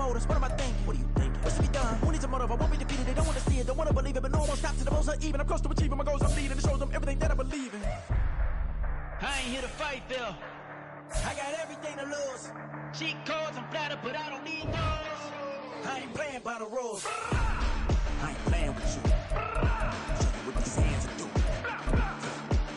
motives. What am I thinking? What do you think? What should be done? Who needs a motive? I won't be defeated. They don't want to see it, don't want to believe it, but no one won't stop to the most even. I'm close to achieving my goals. I'm leading. It shows them everything that I believe in. I ain't here to fight, Phil. I got everything to lose. Cheat codes, I'm flattered, but I don't need those. I ain't playing by the rules. I ain't playing with you. Show you what these hands are doing.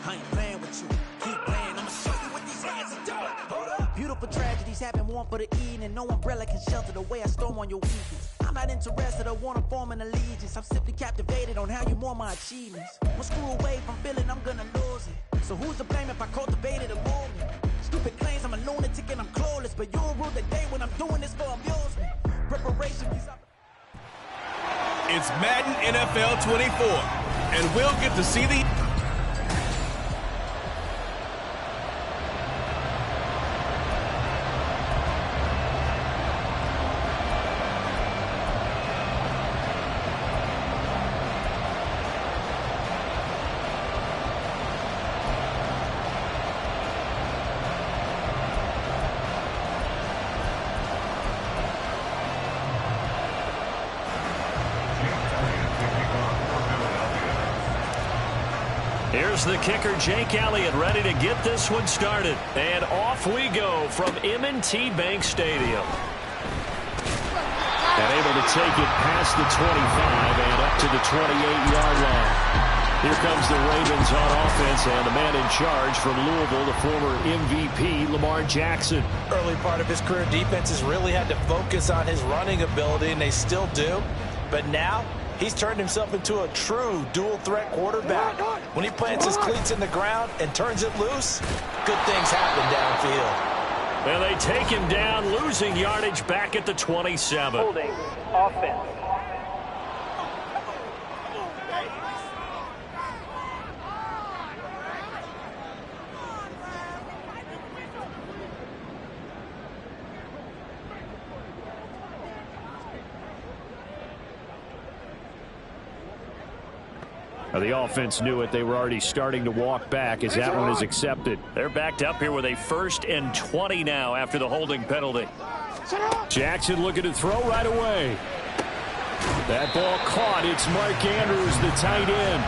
I ain't playing with you. Keep playing, I'ma show you what these hands are doing. Hold up. Beautiful tragedies happen, one for the evening. No umbrella can shelter the way I storm on your weekends. I'm not interested or wanna form an allegiance. I'm simply captivated on how you more my achievements. One screw away from feeling I'm gonna lose it. So who's to blame if I cultivated a movement? Stupid claims I'm a lunatic and I'm clueless, but you'll rule the day when I'm doing this for amusement. Preparation is up. It's Madden NFL 24, and we'll get to see the... Here's the kicker, Jake Elliott, ready to get this one started. And off we go from M&T Bank Stadium. And able to take it past the 25 and up to the 28-yard line. Here comes the Ravens on offense, and the man in charge from Louisville, the former MVP, Lamar Jackson. Early part of his career, defenses really had to focus on his running ability, and they still do. But now, he's turned himself into a true dual-threat quarterback. When he plants his cleats in the ground and turns it loose, good things happen downfield. And they take him down, losing yardage back at the 27. Holding offense. The offense knew it. They were already starting to walk back as that one is accepted. They're backed up here with a 1st and 20 now after the holding penalty. Jackson looking to throw right away. That ball caught. It's Mark Andrews, the tight end.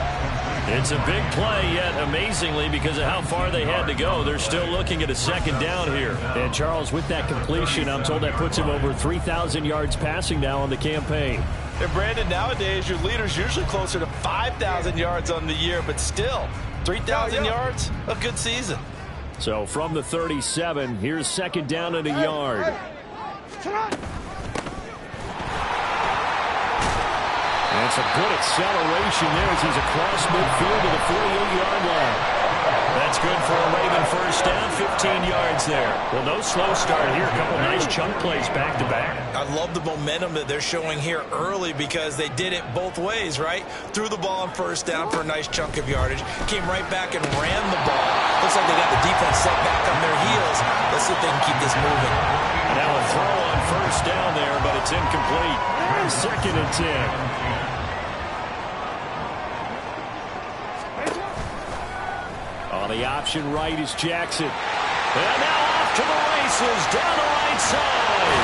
It's a big play, yet amazingly, because of how far they had to go, they're still looking at a 2nd down here. And Charles, with that completion, I'm told that puts him over 3,000 yards passing now on the campaign. And Brandon, nowadays, your leader's usually closer to 5,000 yards on the year, but still, 3,000 yards, a good season. So from the 37, here's 2nd down and a yard. And it's a good acceleration there as he's across midfield to the 48-yard line. That's good for a Raven 1st down, 15 yards there. Well, no slow start here. A couple nice chunk plays back-to-back. I love the momentum that they're showing here early because they did it both ways, right? Threw the ball on 1st down for a nice chunk of yardage. Came right back and ran the ball. Looks like they got the defense set back on their heels. Let's see if they can keep this moving. Now a throw on 1st down there, but it's incomplete. 2nd and 10. On the option right is Jackson. And now off to the races down the right side.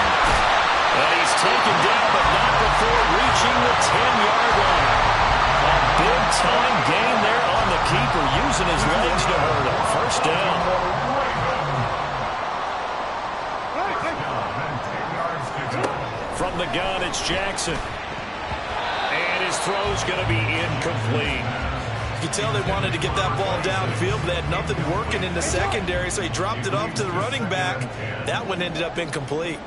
And he's taken down, but not before reaching the 10-yard line. A big-time gain there on the keeper, using his legs to hurt him. 1st down. From the gun, it's Jackson. And his throw's going to be incomplete. You can tell they wanted to get that ball downfield, but they had nothing working in the secondary, so he dropped it off to the running back. That one ended up incomplete.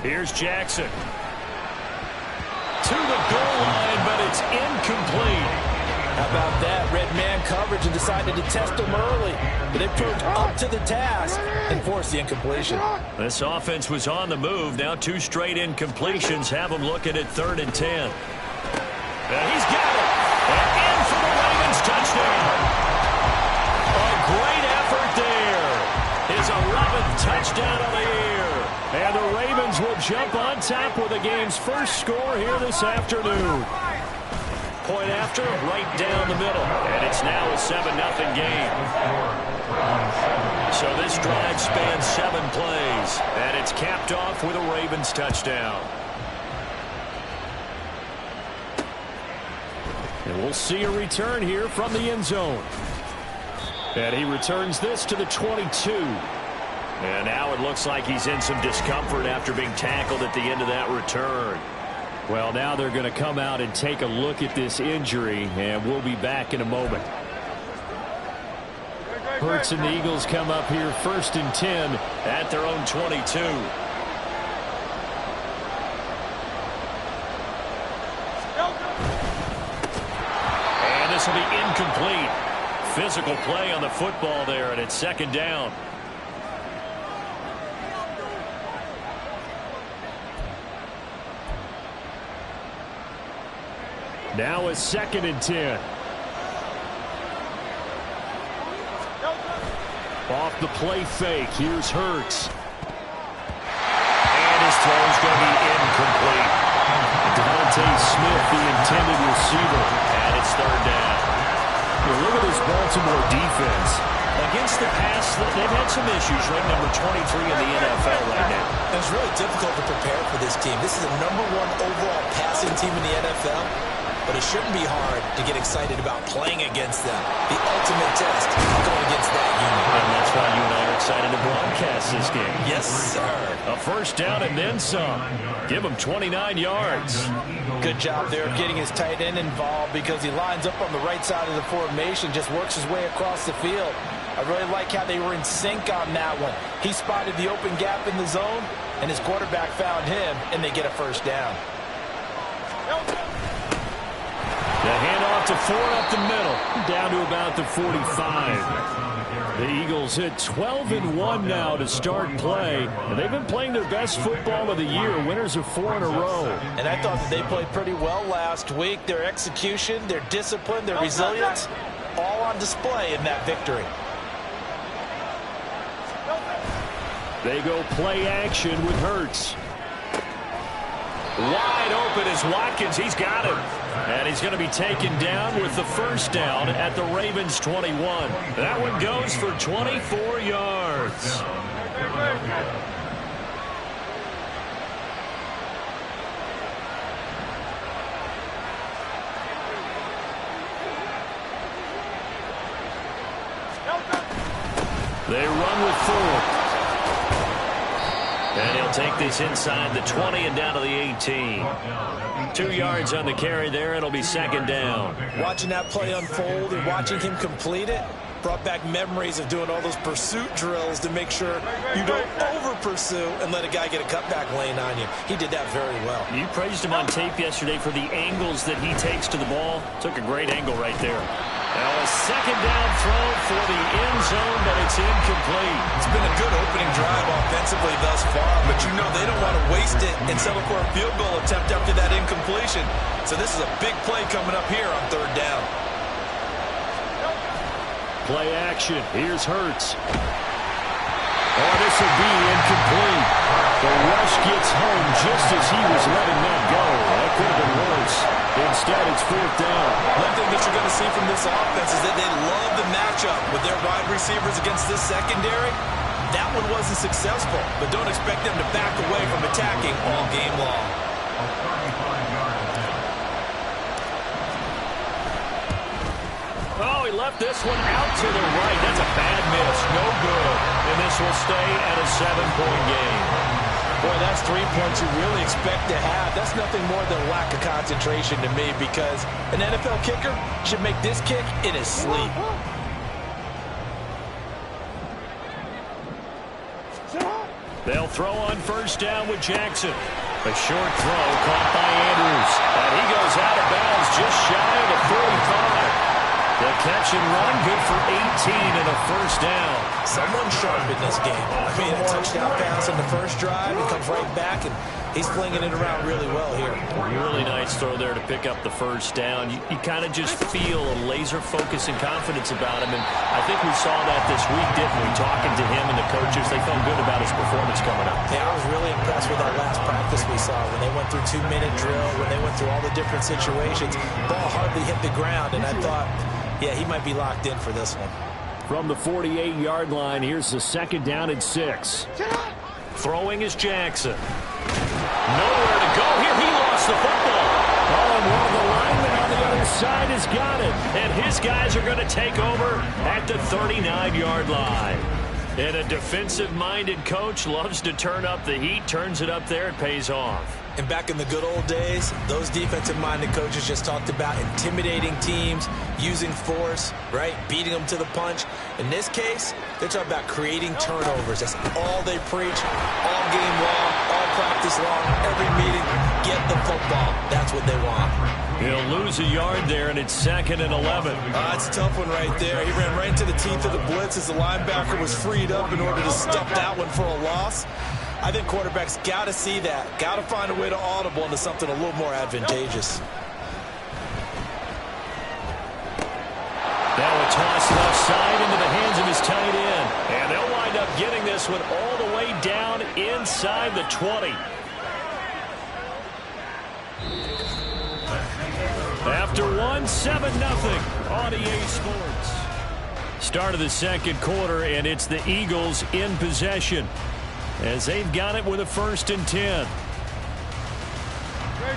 Here's Jackson. To the goal line, but it's incomplete. How about that? Red man coverage and decided to test him early. But they proved up to the task and forced the incompletion. This offense was on the move. Now 2 straight incompletions have them looking at 3rd and 10. And he's got it. And in for the Ravens touchdown. A great effort there. His 11th touchdown of the year. And the Ravens will jump on top with the game's first score here this afternoon. point after, right down the middle. And it's now a 7-0 game. So this drive spans 7 plays. And it's capped off with a Ravens touchdown. And we'll see a return here from the end zone. And he returns this to the 22. And now it looks like he's in some discomfort after being tackled at the end of that return. Well, now they're going to come out and take a look at this injury, and we'll be back in a moment. Hurts and the Eagles come up here 1st and 10 at their own 22. And this will be incomplete. Physical play on the football there, and it's 2nd down. Now a 2nd and 10. Off the play fake. Here's Hurts. And his throw is going to be incomplete. Devontae Smith, the intended receiver. And it's 3rd down. Well, look at this Baltimore defense. Against the pass, they've had some issues. Ranked number 23 in the NFL right now. It's really difficult to prepare for this team. This is the #1 overall passing team in the NFL. But it shouldn't be hard to get excited about playing against them. The ultimate test going against that unit. And that's why you and I are excited to broadcast this game. Yes, sir. A 1st down and then some. Give him 29 yards. Good job there getting his tight end involved because he lines up on the right side of the formation, just works his way across the field. I really like how they were in sync on that one. He spotted the open gap in the zone, and his quarterback found him, and they get a 1st down. The handoff to Ford up the middle, down to about the 45. The Eagles hit 12-1 now to start play. And they've been playing their best football of the year, winners of 4 in a row. And I thought that they played pretty well last week. Their execution, their discipline, their resilience, all on display in that victory. They go play action with Hurts. Wide open is Watkins. He's got him. And he's going to be taken down with the 1st down at the Ravens 21. That one goes for 24 yards. They run with Ford. And he'll take this inside the 20 and down to the 18. 2 yards on the carry there. It'll be 2nd down. Watching that play unfold and watching him complete it brought back memories of doing all those pursuit drills to make sure you don't over-pursue and let a guy get a cutback lane on you. He did that very well. You praised him on tape yesterday for the angles that he takes to the ball. Took a great angle right there. Now a 2nd down throw for the end zone, but it's incomplete. It's been a good opening drive offensively thus far, but you know they don't want to waste it and settle for a field goal attempt after that incompletion. So this is a big play coming up here on 3rd down. Play action. Here's Hurts. Oh, this will be incomplete. The rush gets home just as he was letting that go. That could have been worse. Instead, it's 4th down. One thing that you're going to see from this offense is that they love the matchup with their wide receivers against this secondary. That one wasn't successful, but don't expect them to back away from attacking all game long. Oh, he left this one out to the right. That's a bad miss. No good. And this will stay at a 7-point game. Boy, that's 3 points you really expect to have. That's nothing more than a lack of concentration to me because an NFL kicker should make this kick in his sleep. They'll throw on 1st down with Jackson. A short throw caught by Andrews. And he goes out of bounds just shy of the 45. The catch option run, good for 18 and a first down. Someone sharp in this game. I mean, a touchdown pass on the first drive. He comes right back, and he's flinging it around really well here. Really nice throw there to pick up the first down. You kind of just feel a laser focus and confidence about him, and I think we saw that this week, didn't we? Talking to him and the coaches, they felt good about his performance coming up. Yeah, I was really impressed with that last practice we saw when they went through 2-minute drill, when they went through all the different situations. Ball hardly hit the ground, and I thought, yeah, he might be locked in for this one. From the 48-yard line, here's the 2nd down and 6. Throwing is Jackson. Nowhere to go here. He lost the football. Oh, and one of the linemen on the other side has got it. And his guys are going to take over at the 39-yard line. And a defensive-minded coach loves to turn up the heat, turns it up there, it pays off. And back in the good old days, those defensive-minded coaches just talked about intimidating teams, using force, right, beating them to the punch. In this case, they're talking about creating turnovers. That's all they preach, all game long, all practice long, every meeting. Get the football. That's what they want. He'll lose a yard there, and it's 2nd and 11. That's a tough one right there. He ran right into the teeth of the blitz as the linebacker was freed up in order to stuff that one for a loss. I think quarterbacks got to see that. Got to find a way to audible into something a little more advantageous. Now a toss left side into the hands of his tight end. And they'll wind up getting this one all the way down inside the 20. After 7-0 on EA Sports. Start of the 2nd quarter, and it's the Eagles in possession as they've got it with a 1st and 10. Great.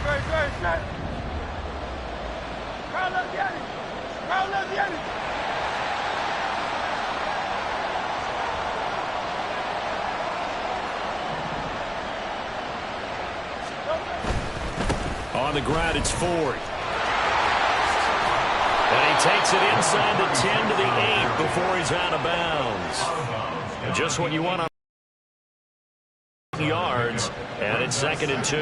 On the ground, it's Ford. And he takes it inside the 10 to the 8 before he's out of bounds. Just what you want on yards, and it's 2nd and 2.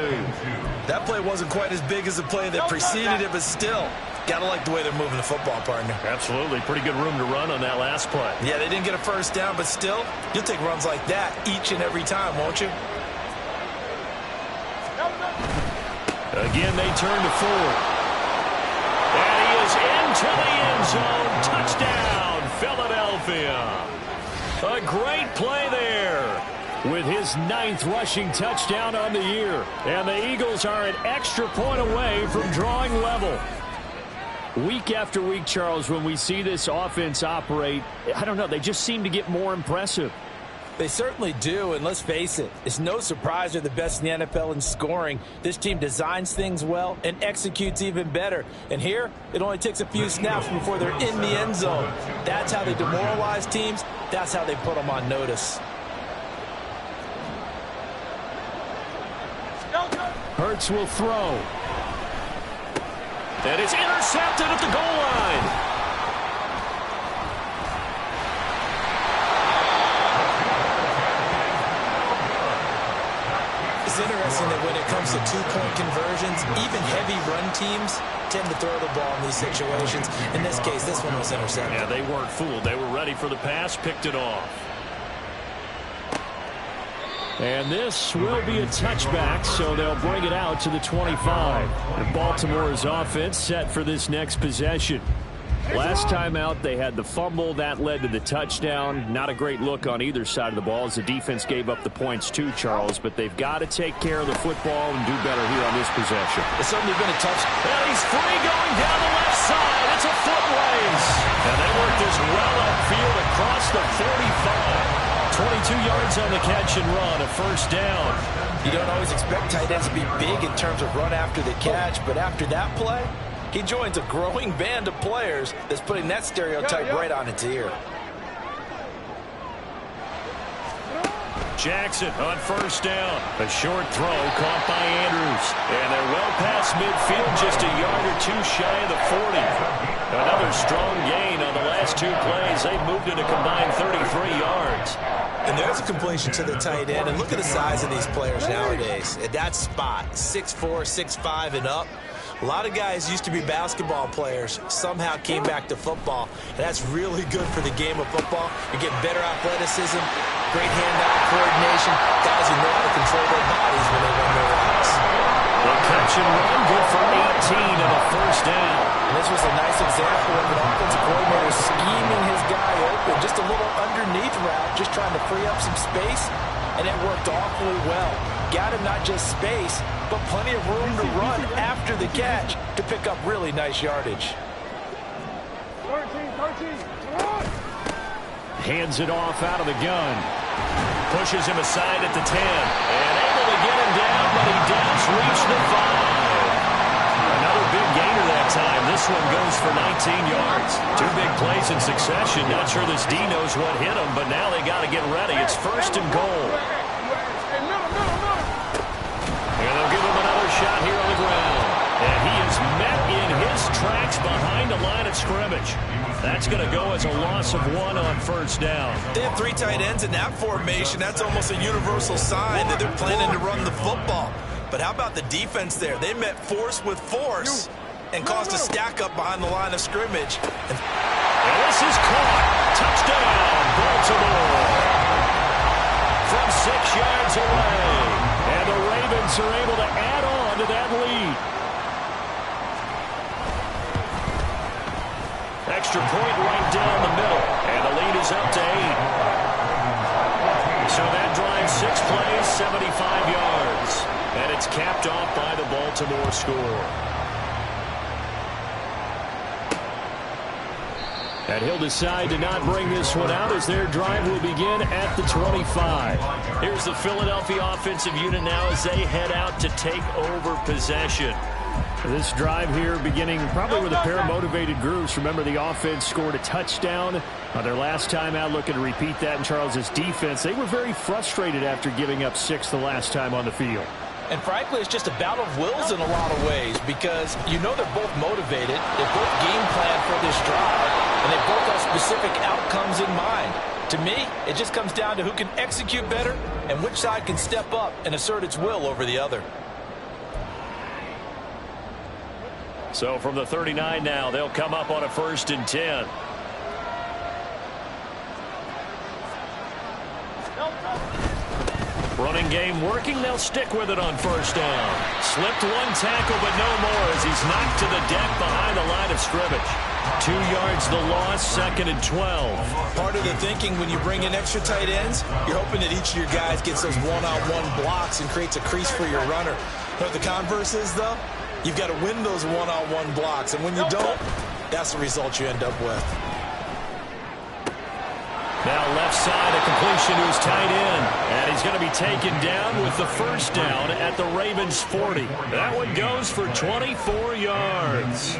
That play wasn't quite as big as the play that preceded it, but still, gotta like the way they're moving the football, partner. Absolutely. Pretty good room to run on that last play. Yeah, they didn't get a first down, but still, you'll take runs like that each and every time, won't you? Again, they turn to Ford. And he is into the end zone. Touchdown, Philadelphia. A great play there with his 9th rushing touchdown on the year. And the Eagles are an extra point away from drawing level. Week after week, Charles, when we see this offense operate, I don't know, they just seem to get more impressive. They certainly do, and let's face it, it's no surprise they're the best in the NFL in scoring. This team designs things well and executes even better. And here, it only takes a few snaps before they're in the end zone. That's how they demoralize teams. That's how they put them on notice. Hurts will throw. And it's intercepted at the goal line. It's interesting that when it comes to two-point conversions, even heavy run teams tend to throw the ball in these situations. In this case, this one was intercepted. Yeah, they weren't fooled. They were ready for the pass, picked it off. And this will be a touchback, so they'll bring it out to the 25. And Baltimore's offense set for this next possession. Last time out, they had the fumble. That led to the touchdown. Not a great look on either side of the ball as the defense gave up the points too, Charles. But they've got to take care of the football and do better here on this possession. It's certainly been a tough. And he's free going down the left side. It's a foot race. And they work this well upfield across the 45. 22 yards on the catch and run, a first down. You don't always expect tight ends to be big in terms of run after the catch, but after that play, he joins a growing band of players that's putting that stereotype right on its ear. Jackson on first down. A short throw caught by Andrews. And they're well past midfield, just a yard or two shy of the 40. Another strong gain on the last two plays. They've moved it a combined 33 yards. And there's a completion to the tight end. And look at the size of these players nowadays. At that spot, 6'4", 6'5", and up. A lot of guys used to be basketball players, somehow came back to football, and that's really good for the game of football. You're getting better athleticism, great hand-eye coordination, guys who know how to control their bodies when they run their routes. The catch and run, good for 18 and a first down. And this was a nice example of an offensive coordinator scheming his guy open, just a little underneath route, just trying to free up some space, and it worked awfully well. Got him not just space, but plenty of room to run after the catch to pick up really nice yardage. Hands it off out of the gun. Pushes him aside at the 10. And able to get him down, but he does reach the 5. Another big gainer that time. This one goes for 19 yards. Two big plays in succession. Not sure this D knows what hit him, but now they got to get ready. It's first and goal. And they'll give him another shot here on the ground. And he is met in his tracks behind the line of scrimmage. That's going to go as a loss of 1 on first down. They have 3 tight ends in that formation. That's almost a universal sign that they're planning to run the football. But how about the defense there? They met force with force and caused a stack up behind the line of scrimmage. And this is caught. Touchdown, Baltimore. From 6 yards away. And the Ravens are able to add on to that lead. Extra point right down the middle. And the lead is up to 8. So that drive, 6 plays, 75 yards. And it's capped off by the Baltimore score. And he'll decide to not bring this one out as their drive will begin at the 25. Here's the Philadelphia offensive unit now as they head out to take over possession. This drive here beginning probably with a pair of motivated groups. Remember, the offense scored a touchdown on their last time out. Looking to repeat that in Charles' defense. They were very frustrated after giving up 6 the last time on the field. And frankly, it's just a battle of wills in a lot of ways because you know they're both motivated. They both game plan for this drive, and they both have specific outcomes in mind. To me, it just comes down to who can execute better and which side can step up and assert its will over the other. So from the 39 now, they'll come up on a 1st and 10. Running game working. They'll stick with it on first down. Slipped 1 tackle, but no more as he's knocked to the deck behind the line of scrimmage. 2 yards the loss, 2nd and 12. Part of the thinking when you bring in extra tight ends, you're hoping that each of your guys gets those one-on-one blocks and creates a crease for your runner. But the converse is, though, you've got to win those one-on-one blocks. And when you don't, that's the result you end up with. Now left side, a completion to his tight end. And he's going to be taken down with the first down at the Ravens 40. That one goes for 24 yards.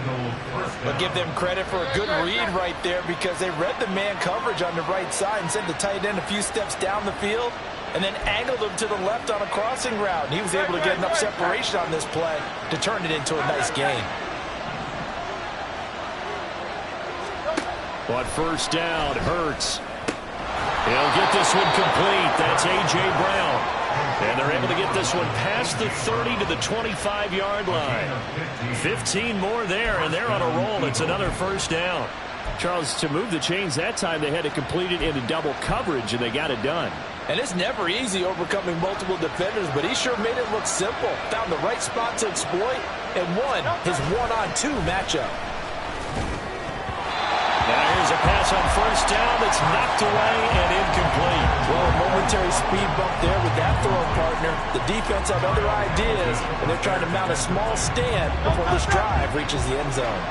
But give them credit for a good read right there because they read the man coverage on the right side and sent the tight end a few steps down the field and then angled him to the left on a crossing route. And he was able to get enough separation on this play to turn it into a nice gain. But first down, Hurts. He'll get this one complete. That's A.J. Brown. And they're able to get this one past the 30 to the 25-yard line. 15 more there, and they're on a roll. It's another first down. Charles, to move the chains that time, they had to complete it into double coverage, and they got it done. And it's never easy overcoming multiple defenders, but he sure made it look simple. Found the right spot to exploit and won his one-on-two matchup. Now here's a pass on first down that's knocked away and incomplete. Well, a momentary speed bump there with that throw partner. The defense have other ideas, and they're trying to mount a small stand before this drive reaches the end zone.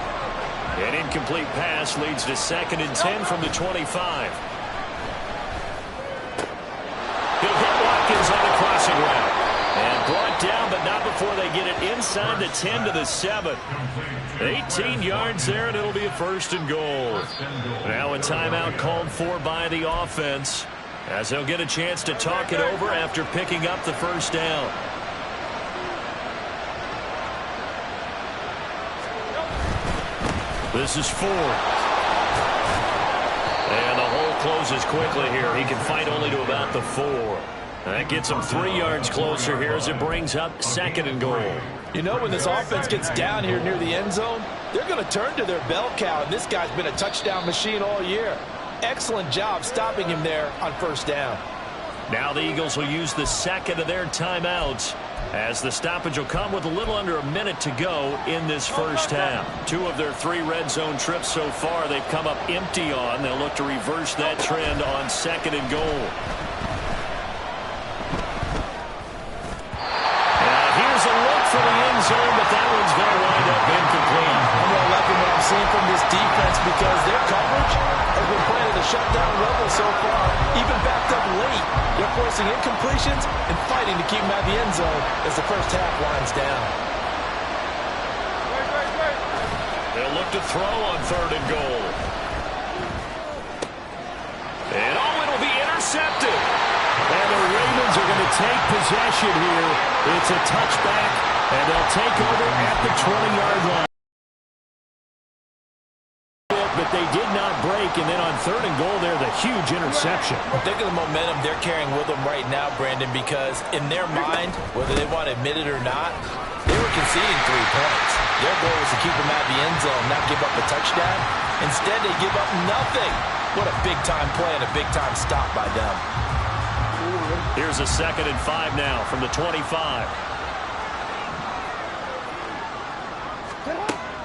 An incomplete pass leads to 2nd and 10 from the 25. He'll hit Watkins on the crossing route. And brought down, but not before they get it inside the 10 to the 7. 18 yards there, and it'll be a 1st and goal. Now a timeout called for by the offense as they'll get a chance to talk it over after picking up the first down. This is 4th. And the hole closes quickly here. He can fight only to about the 4. That gets him 3 yards closer here as it brings up 2nd and goal. You know, when this offense gets down here near the end zone, they're going to turn to their bell cow, and this guy's been a touchdown machine all year. Excellent job stopping him there on first down. Now the Eagles will use the second of their timeouts, as the stoppage will come with a little under a minute to go in this first half. 2 of their 3 red zone trips so far they've come up empty on. They'll look to reverse that trend on second and goal. Here's a look for the end zone, but that one's going to wind up incomplete. I'm really liking what I'm seeing from this defense because their coverage has been playing at a shutdown level so far, even backed up late. They're forcing incompletions and fighting to keep them out of the end zone as the first half winds down. They'll look to throw on third and goal. And it'll be intercepted. And the Ravens are going to take possession here. It's a touchback, and they'll take over at the 20-yard line. But they did not break, and then on third and goal there, the huge interception. Think of the momentum they're carrying with them right now, Brandon, because in their mind, whether they want to admit it or not, they were conceding 3 points. Their goal was to keep them out of the end zone, not give up a touchdown. Instead, they give up nothing. What a big-time play and a big-time stop by them. Here's a 2nd and 5 now from the 25.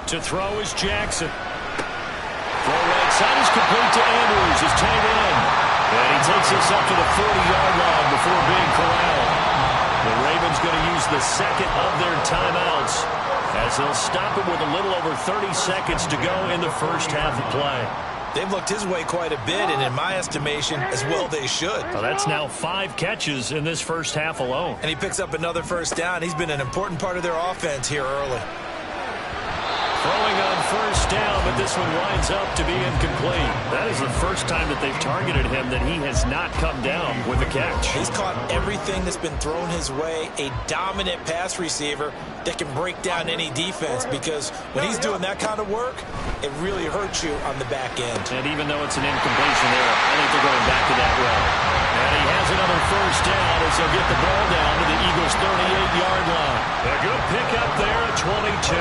To throw is Jackson. Throw right side is complete to Andrews. His tight end. And he takes us up to the 40-yard line before being corralled. The Ravens going to use the second of their timeouts as they'll stop it with a little over 30 seconds to go in the first half of play. They've looked his way quite a bit, and in my estimation, as well they should. Well, that's now 5 catches in this first half alone. And he picks up another first down. He's been an important part of their offense here early. Throwing on first down, but this one winds up to be incomplete. That is the first time that they've targeted him that he has not come down with a catch. He's caught everything that's been thrown his way, a dominant pass receiver that can break down any defense, because when he's doing that kind of work, it really hurts you on the back end. And even though it's an incompletion there, I think they're going back to that route. And he has another first down as they'll get the ball down to the Eagles' 38-yard line. A good pickup there at 22.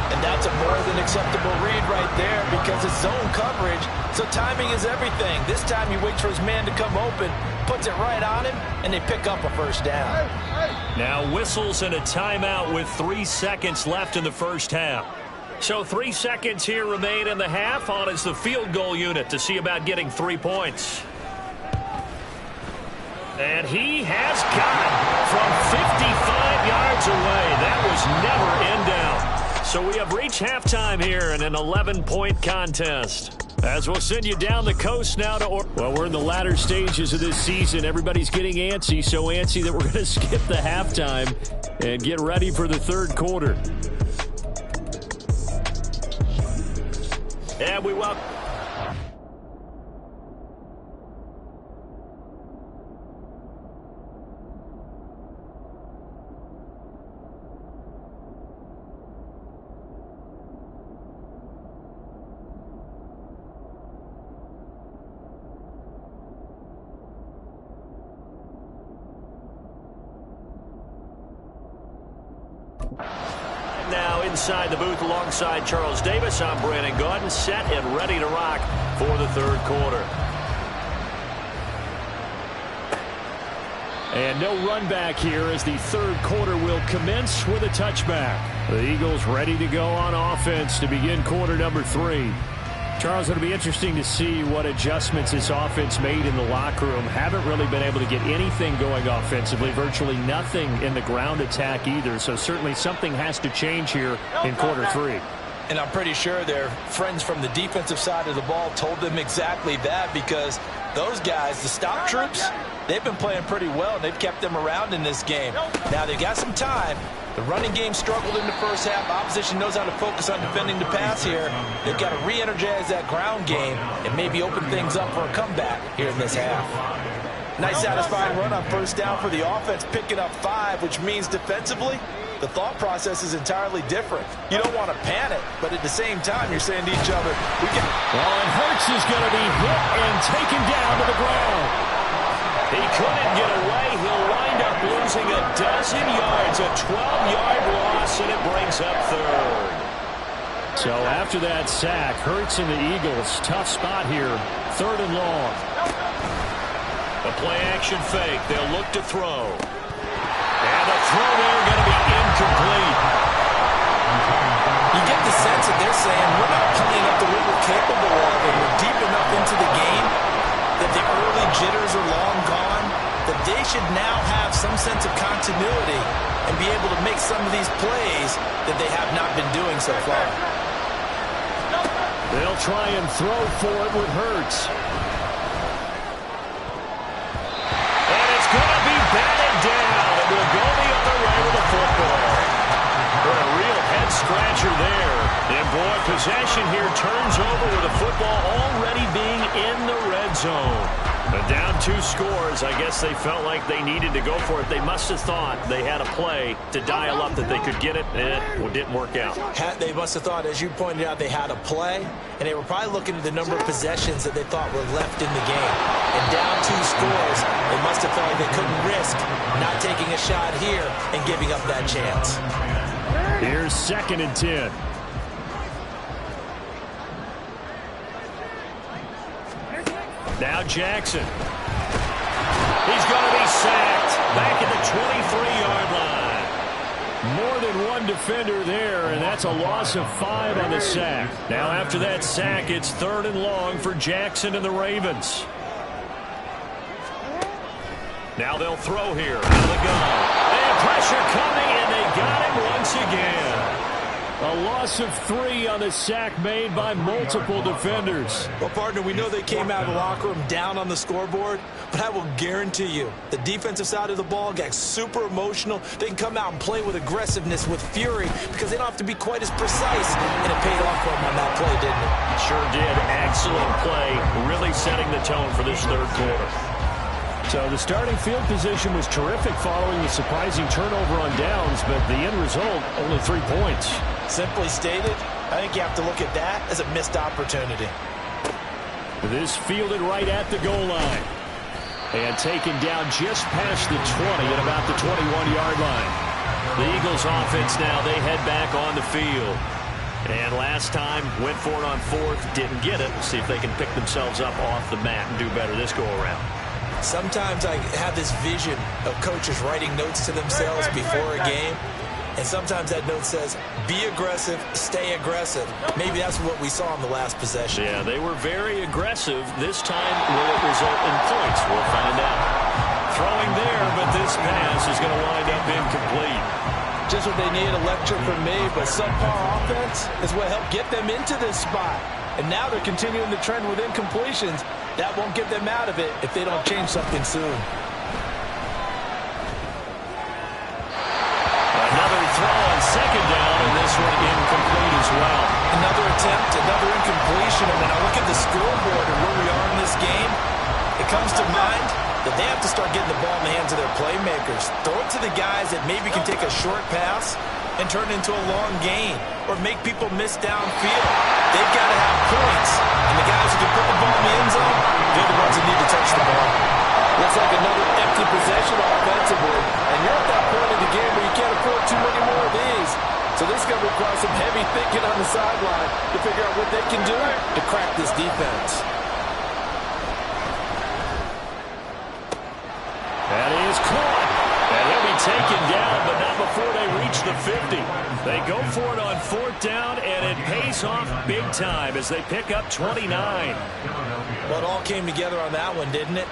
And that's a more than acceptable read right there because it's zone coverage, so timing is everything. This time he waits for his man to come open, puts it right on him, and they pick up a first down. Now whistles and a timeout with 3 seconds left in the first half. So 3 seconds here remain in the half. On is the field goal unit to see about getting 3 points. And he has got it from 55 yards away. That was never in doubt. So we have reached halftime here in an 11-point contest. As we'll send you down the coast now to well, we're in the latter stages of this season. Everybody's getting antsy, so antsy that we're going to skip the halftime and get ready for the third quarter. And we welcome... Now inside the booth alongside Charles Davis, I'm Brandon Gaudin, set and ready to rock for the third quarter. And no run back here as the third quarter will commence with a touchback. The Eagles ready to go on offense to begin quarter number 3. Charles, it'll be interesting to see what adjustments this offense made in the locker room. Haven't really been able to get anything going offensively, virtually nothing in the ground attack either. So certainly something has to change here in quarter 3. And I'm pretty sure their friends from the defensive side of the ball told them exactly that, because those guys, the stop troops, they've been playing pretty well, and they've kept them around in this game. Now they've got some time. The running game struggled in the first half. Opposition knows how to focus on defending the pass here. They've got to re-energize that ground game and maybe open things up for a comeback here in this half. Nice satisfying run on first down for the offense, picking up 5, which means defensively, the thought process is entirely different. You don't want to panic, but at the same time, you're saying to each other, we can... Well, and Hurts is going to be hit and taken down to the ground. He couldn't get away. He'll wind up loose losing a dozen yards, a 12-yard loss, and it brings up third. So after that sack, Hurts and the Eagles, tough spot here, 3rd and long. A play-action fake. They'll look to throw. And the throw there going to be incomplete. You get the sense that they're saying we're not playing up to what we're capable of, and we're deep enough into the game that the early jitters are long gone, that they should now have some sense of continuity and be able to make some of these plays that they have not been doing so far. They'll try and throw for it with Hurts. And it's going to be batted down. It will go the other way with the football. What a real head-scratcher there. And, boy, possession here turns over with the football already being in the red zone. But down 2 scores, I guess they felt like they needed to go for it. They must have thought they had a play to dial up that they could get it, and it didn't work out. They must have thought, as you pointed out, they had a play, and they were probably looking at the number of possessions that they thought were left in the game. And down 2 scores, they must have felt like they couldn't risk not taking a shot here and giving up that chance. Here's 2nd and 10. Now Jackson. He's going to be sacked back at the 23-yard line. More than one defender there, and that's a loss of 5 on the sack. Now after that sack, it's 3rd and long for Jackson and the Ravens. Now they'll throw here out of the gun. And pressure coming, and they got him once again. A loss of 3 on the sack made by multiple defenders. Well, partner, we know they came out of the locker room down on the scoreboard, but I will guarantee you the defensive side of the ball got super emotional. They can come out and play with aggressiveness, with fury, because they don't have to be quite as precise, and it paid off for them on that play, didn't it? It sure did. Excellent play, really setting the tone for this 3rd quarter. So the starting field position was terrific following the surprising turnover on downs, but the end result, only 3 points. Simply stated, I think you have to look at that as a missed opportunity. This fielded right at the goal line. And taken down just past the 20 at about the 21-yard line. The Eagles offense now, they head back on the field. And last time, went for it on 4th, didn't get it. We'll see if they can pick themselves up off the mat and do better this go-around. Sometimes I have this vision of coaches writing notes to themselves before a game. And sometimes that note says, be aggressive, stay aggressive. Maybe that's what we saw in the last possession. Yeah, they were very aggressive. This time, will it result in points? We'll find out. Throwing there, but this pass is going to wind up incomplete. Just what they need, a lecture from me, but subpar offense is what helped get them into this spot. And now they're continuing the trend with incompletions. That won't get them out of it if they don't change something soon. Another throw on 2nd down, and this one incomplete as well. Another attempt, another incompletion, and when I look at the scoreboard and where we are in this game, it comes to mind that they have to start getting the ball in the hands of their playmakers. Throw it to the guys that maybe can take a short pass and turn it into a long gain or make people miss downfield. They've got to have points, and the guys who can put the ball in the end zone, they're the ones that need to touch the ball. Looks like another empty possession offensively, and you're at that point in the game where you can't afford too many more of these. So this is going to require some heavy thinking on the sideline to figure out what they can do to crack this defense. That is caught. And he'll be taken down, but not before they reach the 50. They go for it on 4th down, and it pays off big time as they pick up 29. Well, it all came together on that one, didn't it?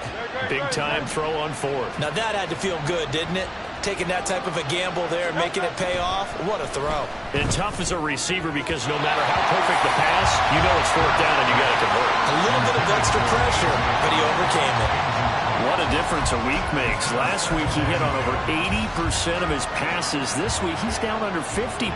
Big-time throw on 4th. Now that had to feel good, didn't it? Taking that type of a gamble there, making it pay off. What a throw. And tough as a receiver because no matter how perfect the pass, you know it's 4th down and you got to convert. A little bit of extra pressure, but he overcame it. What a difference a week makes. Last week he hit on over 80% of his passes. This week he's down under 50%.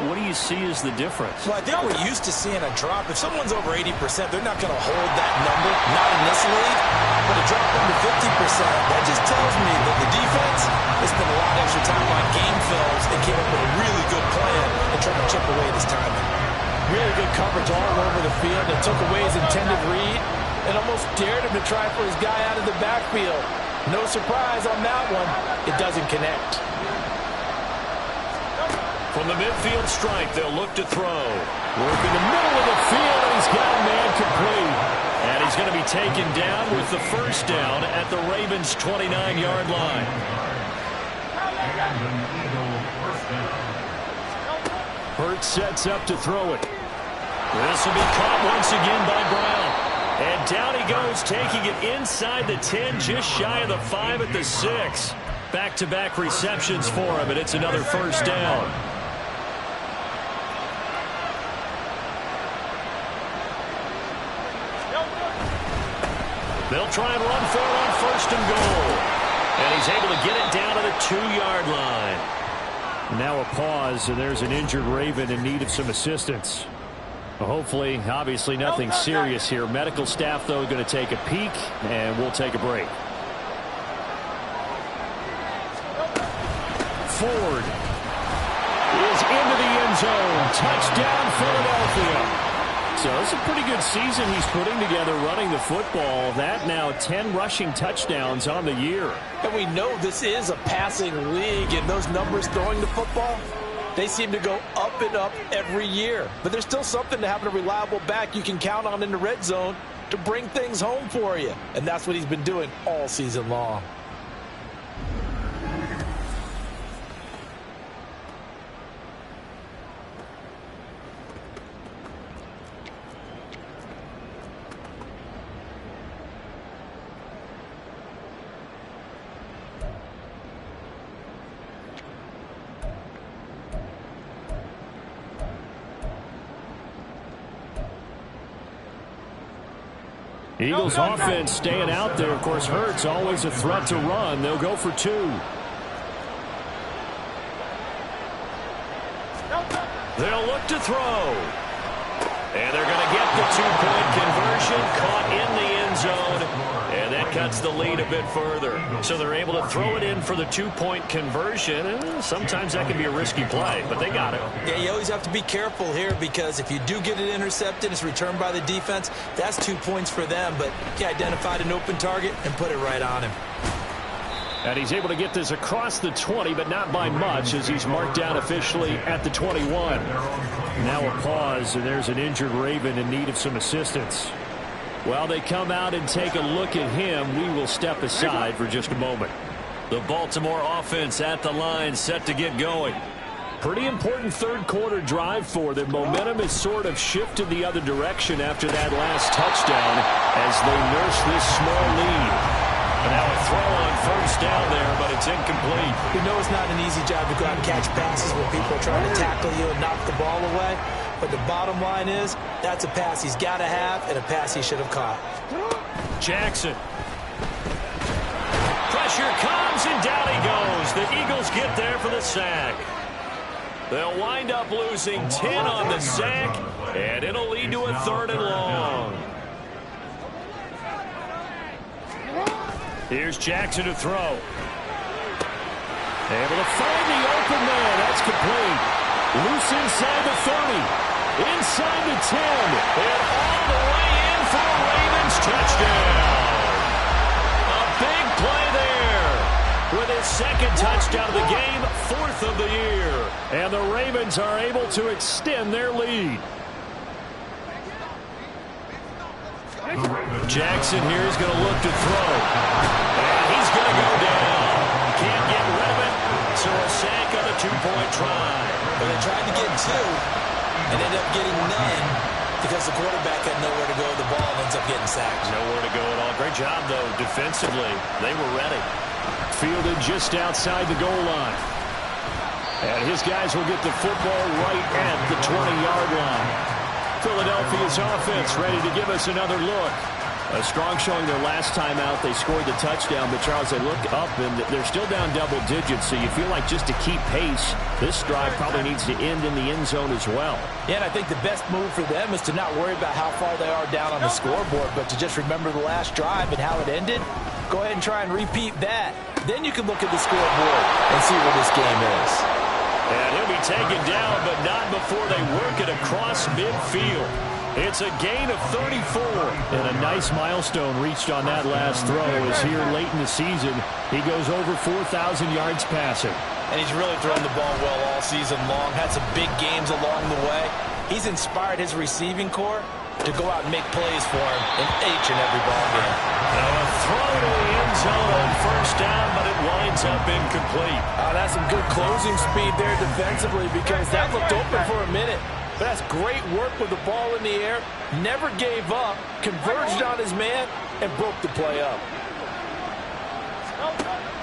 What do you see as the difference? Well, I think we're used to seeing a drop. If someone's over 80%, they're not going to hold that number, not in this league. But a drop under 50%, that just tells me that the defense has spent a lot of extra time on game films and came up with a really good plan and tried to chip away this timing. Really good coverage all over the field and took away his intended read and almost dared him to try for his guy out of the backfield. No surprise on that one. It doesn't connect. From the midfield stripe, they'll look to throw. Work in the middle of the field, and he's got a man complete. And he's going to be taken down with the first down at the Ravens' 29-yard line. Hurts sets up to throw it. This will be caught once again by Brown. And down he goes, taking it inside the 10, just shy of the 5 at the 6. Back-to-back receptions for him, and it's another first down. They'll try and run for it on first and goal. And he's able to get it down to the 2-yard line. Now a pause, and there's an injured Raven in need of some assistance. Well, hopefully, obviously nothing serious here. Medical staff, though, going to take a peek, and we'll take a break. Ford is into the end zone. Touchdown, Philadelphia. So it's a pretty good season he's putting together running the football. That now 10 rushing touchdowns on the year. And we know this is a passing league, and those numbers throwing the football, they seem to go up and up every year. But there's still something to having a reliable back you can count on in the red zone to bring things home for you. And that's what he's been doing all season long. Eagles offense staying out there. Of course, Hurts always a threat to run. They'll go for 2. They'll look to throw. And they're going to get the 2-point conversion. Caught in the end zone. And that cuts the lead a bit further. So they're able to throw it in for the 2-point conversion. And sometimes that can be a risky play, but they got it. Yeah, you always have to be careful here, because if you do get it intercepted, it's returned by the defense. That's 2 points for them, but he identified an open target and put it right on him. And he's able to get this across the 20, but not by much, as he's marked down officially at the 21. Now a pause, and there's an injured Raven in need of some assistance. While they come out and take a look at him, we will step aside for just a moment. The Baltimore offense at the line, set to get going. Pretty important third-quarter drive for them. Momentum has sort of shifted the other direction after that last touchdown as they nurse this small lead. And now a throw on first down there, but it's incomplete. We know it's not an easy job to go out and catch passes when people are trying to tackle you and knock the ball away. But the bottom line is, that's a pass he's got to have and a pass he should have caught. Jackson. Pressure comes, and down he goes. The Eagles get there for the sack. They'll wind up losing 10 on the sack, and it'll lead to a 3rd and long. Here's Jackson to throw. Able to find the open man. That's complete. Loose inside the 30. Inside the 10. And all the way in for a Ravens touchdown. A big play there. With his 2nd touchdown of the game, 4th of the year. And the Ravens are able to extend their lead. Jackson here is going to look to throw. And he's going to go down. Can't get rid of it. So a sack on a 2-point try. But they tried to get 2 and ended up getting none because the quarterback had nowhere to go with the ball and ends up getting sacked. Nowhere to go at all. Great job, though, defensively. They were ready. Fielded just outside the goal line. And his guys will get the football right at the 20-yard line. Philadelphia's offense ready to give us another look. A strong showing their last time out. They scored the touchdown, but Charles, they look up and they're still down double digits, so you feel like just to keep pace, this drive probably needs to end in the end zone as well. Yeah, and I think the best move for them is to not worry about how far they are down on the scoreboard, but to just remember the last drive and how it ended. Go ahead and try and repeat that. Then you can look at the scoreboard and see where this game is. And he'll be taken down, but not before they work it across midfield. It's a gain of 34. And a nice milestone reached on that last throw as here late in the season, he goes over 4,000 yards passing. And he's really thrown the ball well all season long. Had some big games along the way. He's inspired his receiving corps to go out and make plays for him in each and every ball game. Now a throw to the end zone on first down, but it winds up incomplete. That's some good closing speed there defensively because that looked open for a minute. But that's great work with the ball in the air. Never gave up, converged on his man, and broke the play up.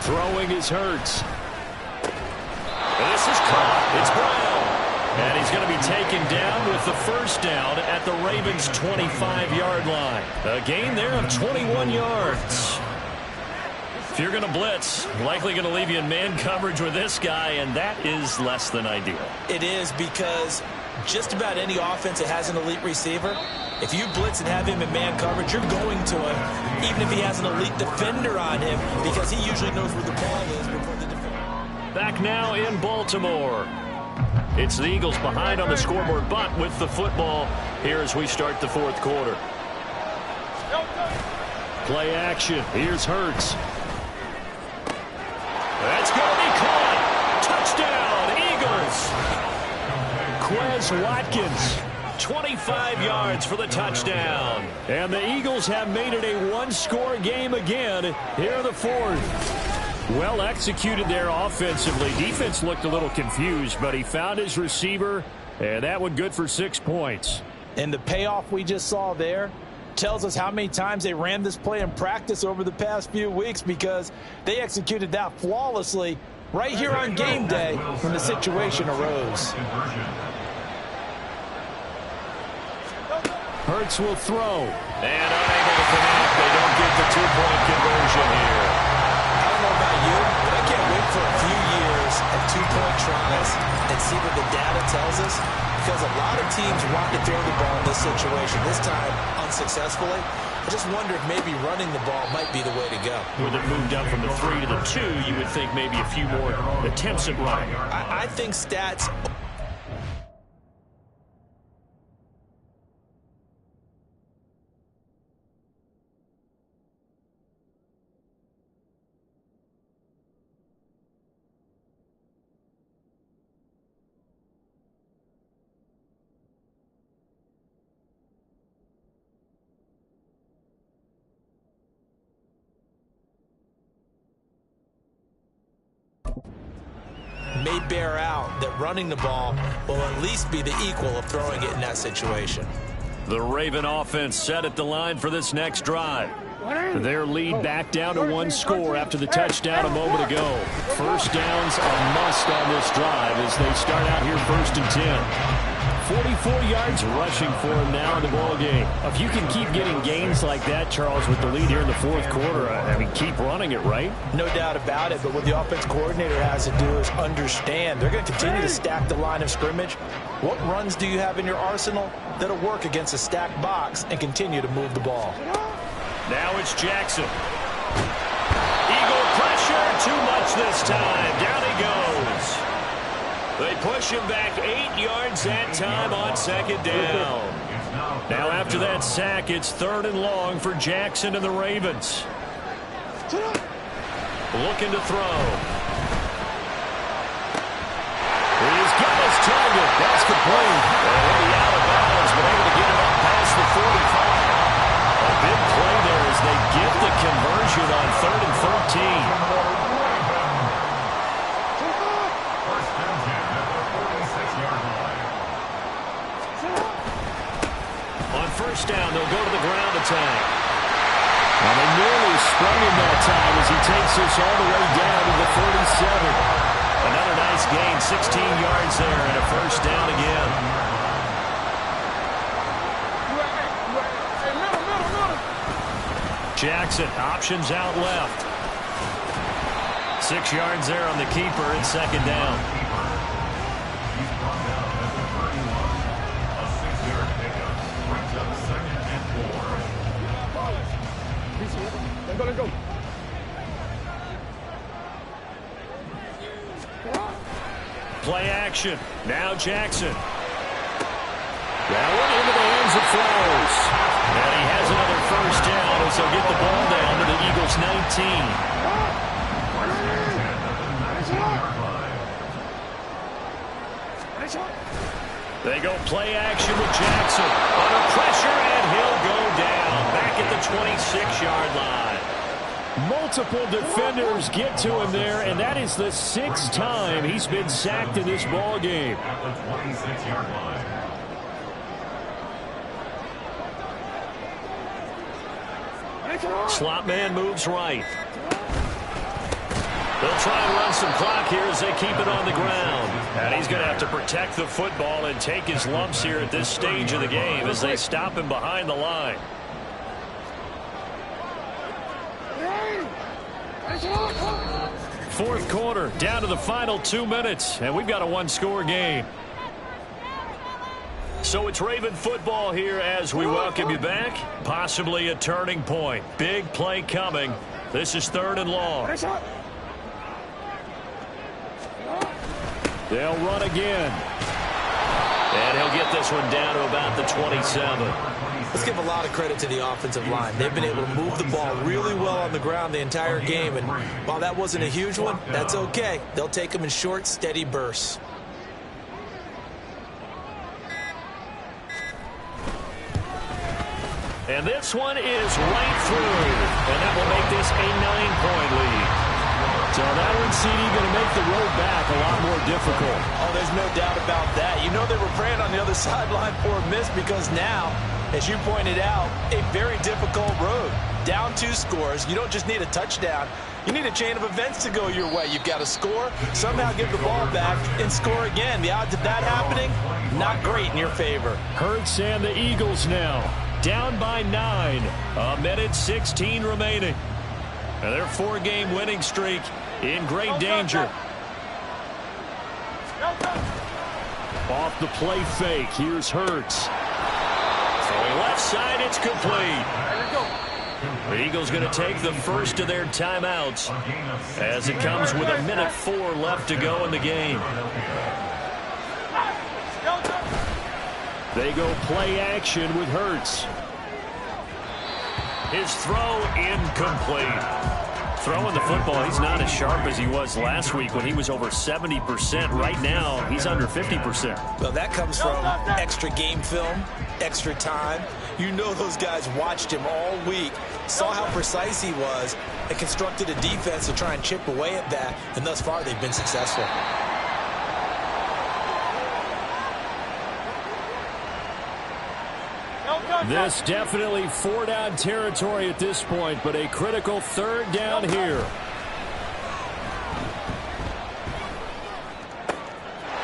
Throwing is Hurts. This is caught. It's Brown. And he's going to be taken down with the first down at the Ravens' 25-yard line. A gain there of 21 yards. If you're going to blitz, likely going to leave you in man coverage with this guy, and that is less than ideal. It is because just about any offense that has an elite receiver, if you blitz and have him in man coverage, you're going to him, even if he has an elite defender on him, because he usually knows where the ball is before the defender. Back now in Baltimore. It's the Eagles behind on the scoreboard, but with the football here as we start the fourth quarter. Play action. Here's Hurts. That's going to be caught. Touchdown, Eagles. Quez Watkins, 25 yards for the touchdown. And the Eagles have made it a one-score game again here in the fourth. Well executed there offensively. Defense looked a little confused, but he found his receiver, and that one good for 6 points. And the payoff we just saw there tells us how many times they ran this play in practice over the past few weeks, because they executed that flawlessly right here on game day when the situation arose. Hurts will throw. And unable to connect. They don't get the two-point conversion here. I don't know about you, but I can't wait for a few years of two-point tries and see what the data tells us, because a lot of teams want to throw the ball in this situation, this time unsuccessfully. I just wonder if maybe running the ball might be the way to go. With it moved up from the 3 to the 2, you would think maybe a few more attempts at running. I think stats... may bear out that running the ball will at least be the equal of throwing it in that situation. The Raven offense set at the line for this next drive. Their lead back down to one score after the touchdown a moment ago. First down's a must on this drive as they start out here 1st and 10. 44 yards rushing for him now in the ball game. If you can keep getting gains like that, Charles, with the lead here in the fourth quarter, I mean, keep running it, right? No doubt about it, but what the offense coordinator has to do is understand they're going to continue to stack the line of scrimmage. What runs do you have in your arsenal that'll work against a stacked box and continue to move the ball? Now it's Jackson. Eagle pressure, too much this time. Down he goes. They push him back 8 yards that time on second down. Now after that sack, it's 3rd and long for Jackson and the Ravens. Looking to throw. He's got his target. That's complete. He'll be out of bounds, but able to get it up past the 45. A big play there as they get the conversion on 3rd and 13. First down, they'll go to the ground attack. And they nearly sprung him that time as he takes this all the way down to the 47. Another nice gain, 16 yards there, and a first down again. Jackson, options out left. 6 yards there on the keeper, and second down. Go. Play action. Now Jackson. That one into the end as it flies. And he has another first down as they'll get the ball down to the Eagles' 19. They go play action with Jackson. Under pressure, and he'll go down. Back at the 26-yard line. Multiple defenders get to him there, and that is the 6th time he's been sacked in this ball game. Slot man moves right. They'll try and run some clock here as they keep it on the ground. And he's going to have to protect the football and take his lumps here at this stage of the game as they stop him behind the line. Fourth quarter, down to the final 2 minutes, and we've got a one-score game. So it's Raven football here as we welcome you back. Possibly a turning point. Big play coming. This is 3rd and long. They'll run again. And he'll get this one down to about the 27. Let's give a lot of credit to the offensive line. They've been able to move the ball really well on the ground the entire game. And while that wasn't a huge one, that's okay. They'll take them in short, steady bursts. And this one is right through. And that will make this a 9-point lead. So that one, CD, going to make the road back a lot more difficult. Oh, there's no doubt about that. You know they were praying on the other sideline for a miss because now, as you pointed out, a very difficult road. Down 2 scores. You don't just need a touchdown. You need a chain of events to go your way. You've got to score, somehow give the ball back, and score again. The odds of that happening, not great in your favor. Hurts and the Eagles now down by 9. 1:16 remaining. And their 4-game winning streak in great danger. Off the play fake. Here's Hurts. Throwing left side, it's complete. The Eagles going to take the first of their timeouts as it comes with 1:04 left to go in the game. They go play action with Hurts. His throw incomplete. Throwing the football, he's not as sharp as he was last week when he was over 70%. Right now, he's under 50%. Well, that comes from extra game film, extra time. You know those guys watched him all week, saw how precise he was, and constructed a defense to try and chip away at that, and thus far they've been successful. This definitely 4-down territory at this point, but a critical 3rd down here.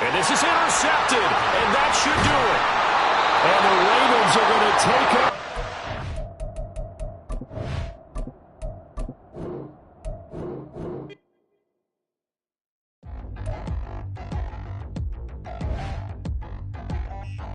And this is intercepted, and that should do it. And the Ravens are going to take it.